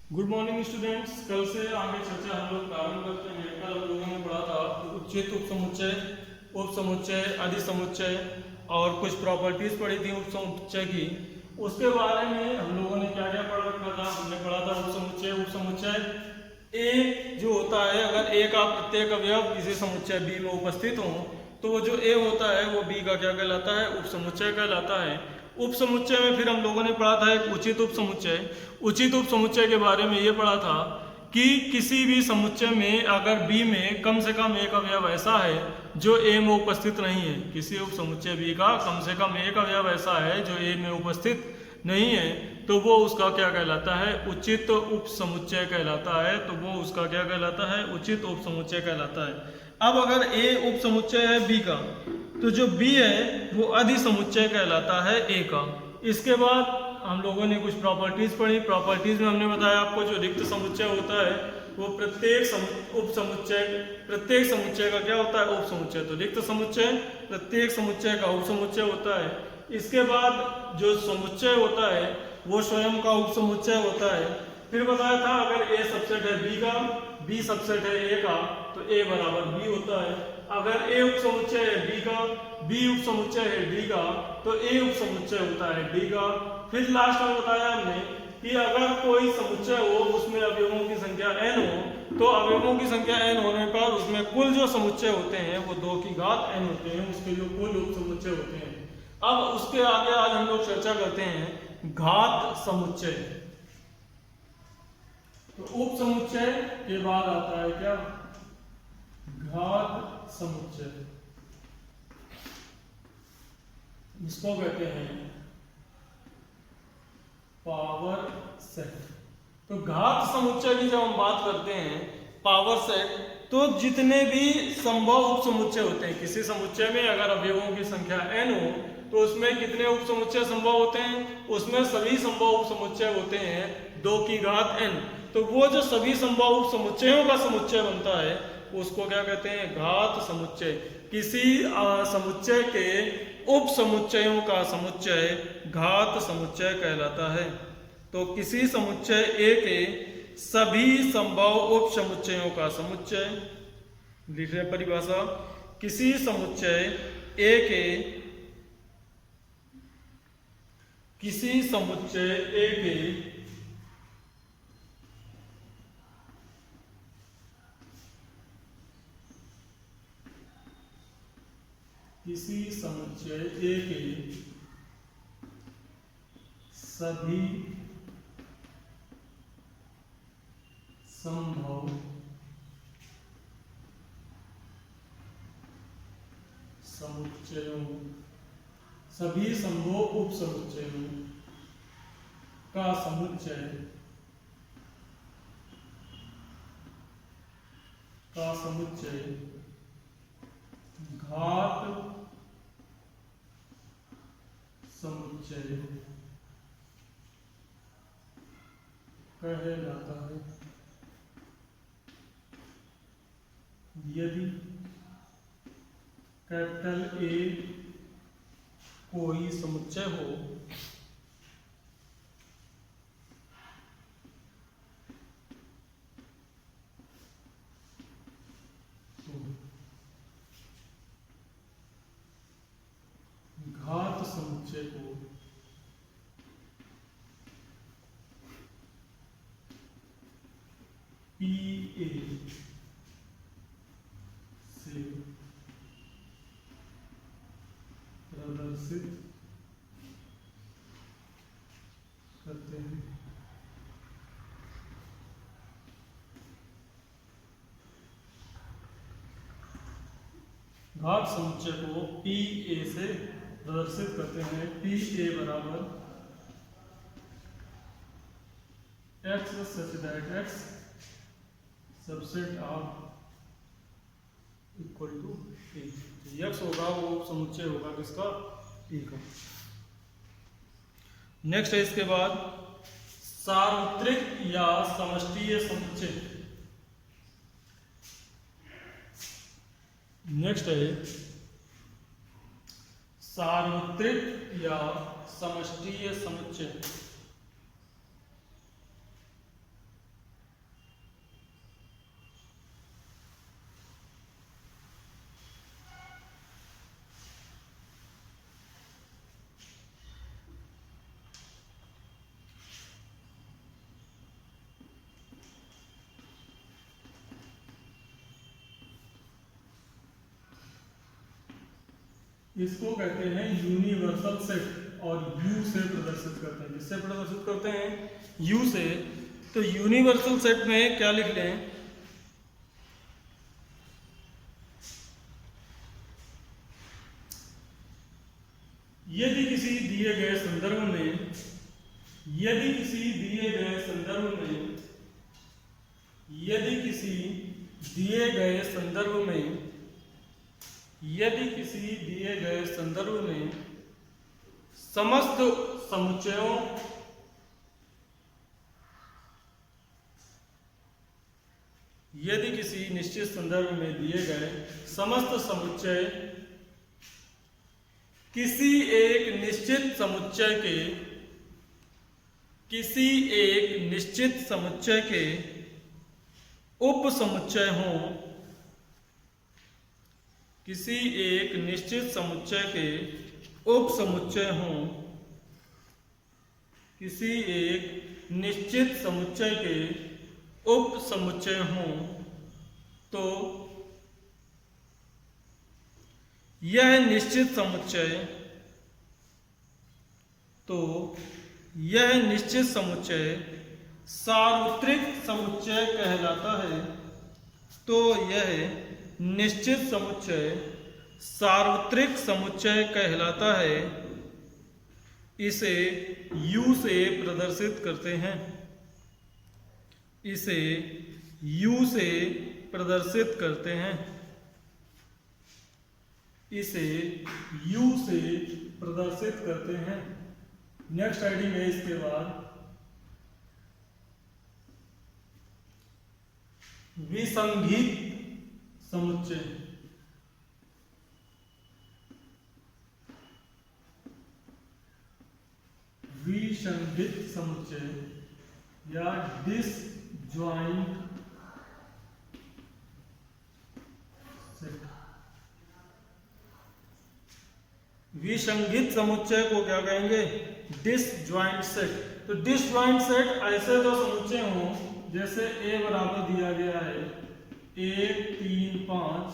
Good morning students. कल से आगे चर्चा हम लोग प्रारंभ करते हैं। कल हम लोगों ने पढ़ा था उचित उप समुच्चय अधिसमुच्चय और कुछ प्रॉपर्टीज पढ़ी थी उप समुच्चय की। उसके बारे में हम लोगों ने क्या क्या पढ़ रखा था। हमने पढ़ा था उप समुच्चय ए जो होता है, अगर ए का प्रत्येक अवयव किसी समुच्चय बी में उपस्थित हो तो वो जो ए होता है वो बी का क्या कहलाता है, उप समुच्चय कहलाता है। उप समुच्चय में फिर हम लोगों ने पढ़ा था एक उचित उप समुच्चय। उचित उप समुच्चय के बारे में ये पढ़ा था कि किसी भी समुच्चय में अगर बी में कम से कम एक अवयव ऐसा है जो ए में उपस्थित नहीं है, किसी उप समुच्चय बी का कम से कम एक अवयव ऐसा है जो ए में उपस्थित नहीं है, तो वो उसका क्या कहलाता है, उचित उप समुच्चय कहलाता है। तो वो उसका क्या कहलाता है, उचित उप समुच्चय कहलाता है। अब अगर ए उप समुच्चय है बी का, तो जो बी है वो अधिसमुच्चय कहलाता है ए का। इसके बाद हम लोगों ने कुछ प्रॉपर्टीज पढ़ी। प्रॉपर्टीज में हमने बताया आपको जो रिक्त समुच्चय होता है वो प्रत्येक समुच्चय का क्या होता है, उप समुच्चय। तो रिक्त समुच्चय प्रत्येक समुच्चय का उप समुच्चय होता है। इसके बाद जो समुच्चय होता है वो स्वयं का उप समुच्चय होता है। फिर बताया था अगर ए सबसेट है बी का, बी सबसेट है ए का, तो ए बराबर बी होता है। अगर ए उप समुच्चय है बी का, बी उप समुच्चय है डी का, तो ए उप समुच्चय होता है डी का। फिर लास्ट में बताया हमने कि अगर कोई समुच्चय हो उसमें अवयवों की संख्या n हो, तो अवयवों की संख्या n होने पर उसमें कुल जो समुच्चय होते हैं वो 2 की घात n होते हैं, उसके जो कुल उप समुच्चय होते हैं। अब उसके आगे आज हम लोग चर्चा करते हैं घात समुच्चय। तो उप समुच्चय के बाद आता है क्या, घात समुच्चय। इसको कहते हैं पावर सेट। तो घात समुच्चय की जब हम बात करते हैं पावर सेट, तो जितने भी संभव उप समुच्चय होते हैं किसी समुच्चय में, अगर अवयवों की संख्या n हो तो उसमें कितने उप समुच्चय संभव होते हैं, उसमें सभी संभव उप समुच्चय होते हैं 2 की घात n। तो वो जो सभी संभव उप समुच्चयों का समुच्चय बनता है उसको क्या कहते हैं, घात समुच्चय। किसी समुच्चय के उप समुच्चयों का समुच्चय घात समुच्चय कहलाता है। तो किसी समुच्चय ए के सभी संभव उप समुच्चयों का समुच्चय, लिख रहे परिभाषा, किसी समुच्चय ए के किसी समुच्चय ए के किसी समुच्चय ए के सभी संभव समुच्चयों सभी संभव उप समुच्चयों का समुच्चय घात समुच्चय कहा जाता है। यदि कैपिटल ए कोई समुच्चय हो तो घात समुच्चय को पी ए से प्रदर्शित करते हैं। घात समुच्चय को पी ए से प्रदर्शित करते हैं। पी ए बराबर x such that x subset of equal to A. यक्स होगा वो समुच्चय होगा किसका, ए का। नेक्स्ट है इसके बाद सार्वत्रिक या समष्टीय समुच्चय। नेक्स्ट है सार्वत्रिक या समष्टीय समुच्चय। इसको कहते हैं यूनिवर्सल सेट और यू से प्रदर्शित करते हैं। किससे प्रदर्शित करते हैं? यू से। तो यूनिवर्सल सेट में क्या लिख लें? यदि किसी दिए गए संदर्भ में यदि किसी दिए गए संदर्भ में यदि किसी दिए गए संदर्भ में यदि किसी दिए गए संदर्भ में समस्त समुच्चयों यदि किसी निश्चित संदर्भ में दिए गए समस्त समुच्चय किसी एक निश्चित समुच्चय के उप समुच्चय हों किसी एक निश्चित समुच्चय के उप समुच्चय हों किसी एक निश्चित समुच्चय के उप समुच्चय हों तो यह निश्चित समुच्चय सार्वत्रिक समुच्चय कहलाता है। तो यह निश्चित समुच्चय सार्वत्रिक समुच्चय कहलाता है। इसे U से प्रदर्शित करते हैं। इसे U से प्रदर्शित करते हैं। इसे U से प्रदर्शित करते हैं। नेक्स्ट हेडिंग है इसके बाद विसंगीत समुच्चय। विसंगीत समुच्चय या डिसजॉइंट सेट। विसंगीत समुच्चय को क्या कहेंगे? Disjoint set. तो डिसजॉइंट सेट ऐसे दो समुच्चय हों जैसे A बराबर दिया गया है 1 3 5,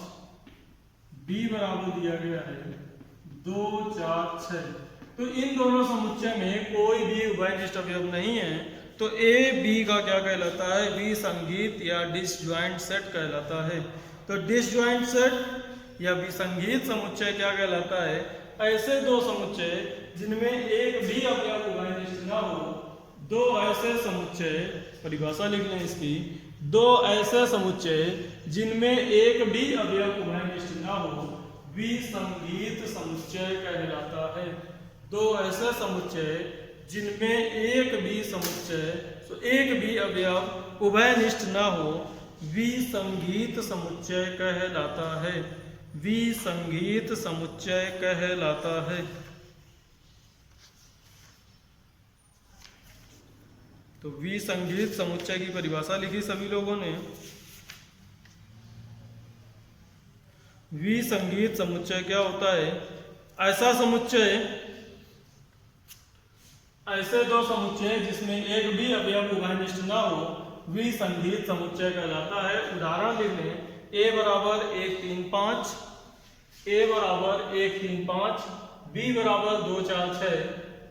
B बराबर दिया गया है 2 4 6। तो इन दोनों समुच्चय में कोई भी उभयनिष्ठ अवयव नहीं है। तो A B का क्या कहलाता है? विसंगीत या डिसजॉइंट सेट कहलाता है। तो डिसजॉइंट सेट या विसंगीत समुच्चय क्या कहलाता है? ऐसे दो समुच्चय जिनमें एक भी अवयव उभयनिष्ठ ना हो। दो ऐसे समुच्चय, परिभाषा लिख लें इसकी, दो ऐसे समुच्चय जिनमें एक भी अवयव उभयनिष्ठ ना हो विसंगीत समुच्चय कहलाता है। दो ऐसे समुच्चय जिनमें एक भी अवयव उभयनिष्ठ ना हो विसंगीत समुच्चय कहलाता है। विसंगीत समुच्चय कहलाता है। तो विसंगीत समुच्चय की परिभाषा लिखी सभी लोगों ने। विसंगीत समुच्चय क्या होता है? ऐसा समुच्चय, ऐसे दो समुच्चय जिसमें एक भी अवयव उभयनिष्ठ ना हो विसंगीत समुच्चय कहलाता है। उदाहरण लिख लें, A बराबर 1 3 5, A बराबर 1 3 5, B बराबर 2 4 6।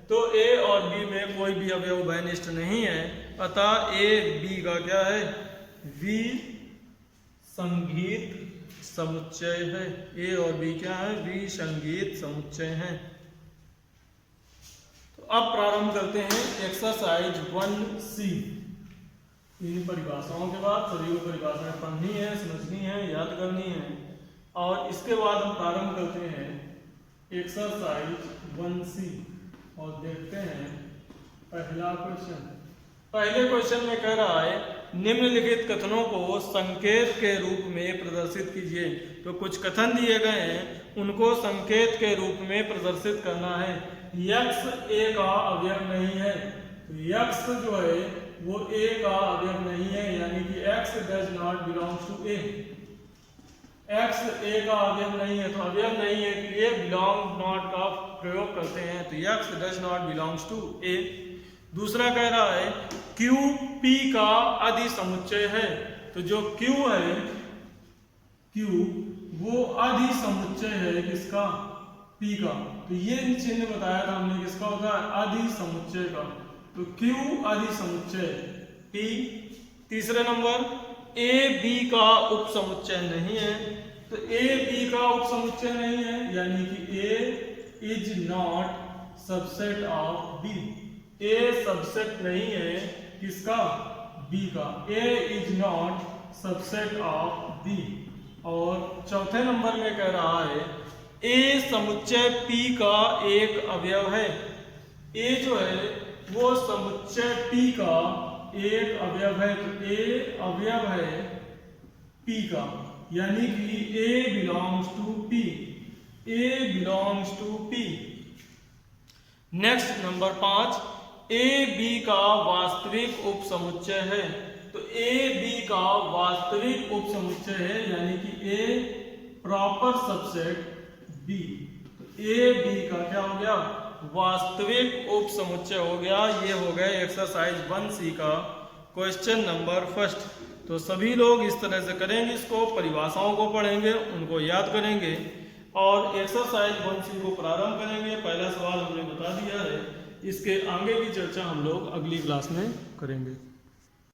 तो A और B में कोई भी अवयव उभयनिष्ठ नहीं है, अतः A B का क्या है? विसंगीत समुच्चय है। A और B क्या है? विसंगीत समुच्चय है। तो अब प्रारंभ करते हैं एक्सरसाइज 1C। इन परिभाषाओं के बाद सभी को परिभाषाएं पढ़नी है, समझनी है, याद करनी है। और इसके बाद हम प्रारंभ करते हैं एक्सरसाइज 1C और देखते हैं पहला क्वेश्चन। पहले क्वेश्चन में कह रहा है निम्नलिखित कथनों को संकेत के रूप में प्रदर्शित कीजिए। तो कुछ कथन दिए गए हैं, उनको संकेत के रूप में प्रदर्शित करना है। यक्स A का अवयव नहीं है। तो यक्स जो है वो A का अवयव नहीं है, यानी कि x does not belongs to A। x A का अवयव नहीं है, तो अवयव नहीं है के लिए बिलोंग नॉट का प्रयोग करते हैं। तो x does not belongs to A। दूसरा कह रहा है Q P का अधिसमुच्चय है। तो जो Q है, Q वो अधिसमुच्चय है किसका? P का। तो ये चिन्ह बताया था हमने किसका होता है, आदि समुच्चय का। तो Q आदि समुच्चय P। तीसरे नंबर A B का उपसमुच्चय नहीं है। तो A B का उपसमुच्चय नहीं है यानी कि A is not subset of B। A subset नहीं है किसका, B का। A is not subset of B। और चौथे नंबर में कह रहा है A समुच्चय P का एक अवयव है। A जो है वो समुच्चय P का एक अवयव है। तो A अवयव है P का यानी कि A belongs to P। A belongs to P। Next number 5, A B का वास्तविक उपसमुच्चय है। तो A B का वास्तविक उपसमुच्चय है यानी कि A प्रॉपर सबसेट B। तो A B का क्या हो गया, वास्तविक उपसमुच्चय हो गया। ये हो गया एक्सरसाइज 1C का क्वेश्चन नंबर 1। तो सभी लोग इस तरह से करेंगे, इसको परिभाषाओं को पढ़ेंगे, उनको याद करेंगे और एक्सरसाइज 1C को प्रारंभ करेंगे। पहला सवाल हमने बता दिया है, इसके आगे की चर्चा हम लोग अगली क्लास में करेंगे।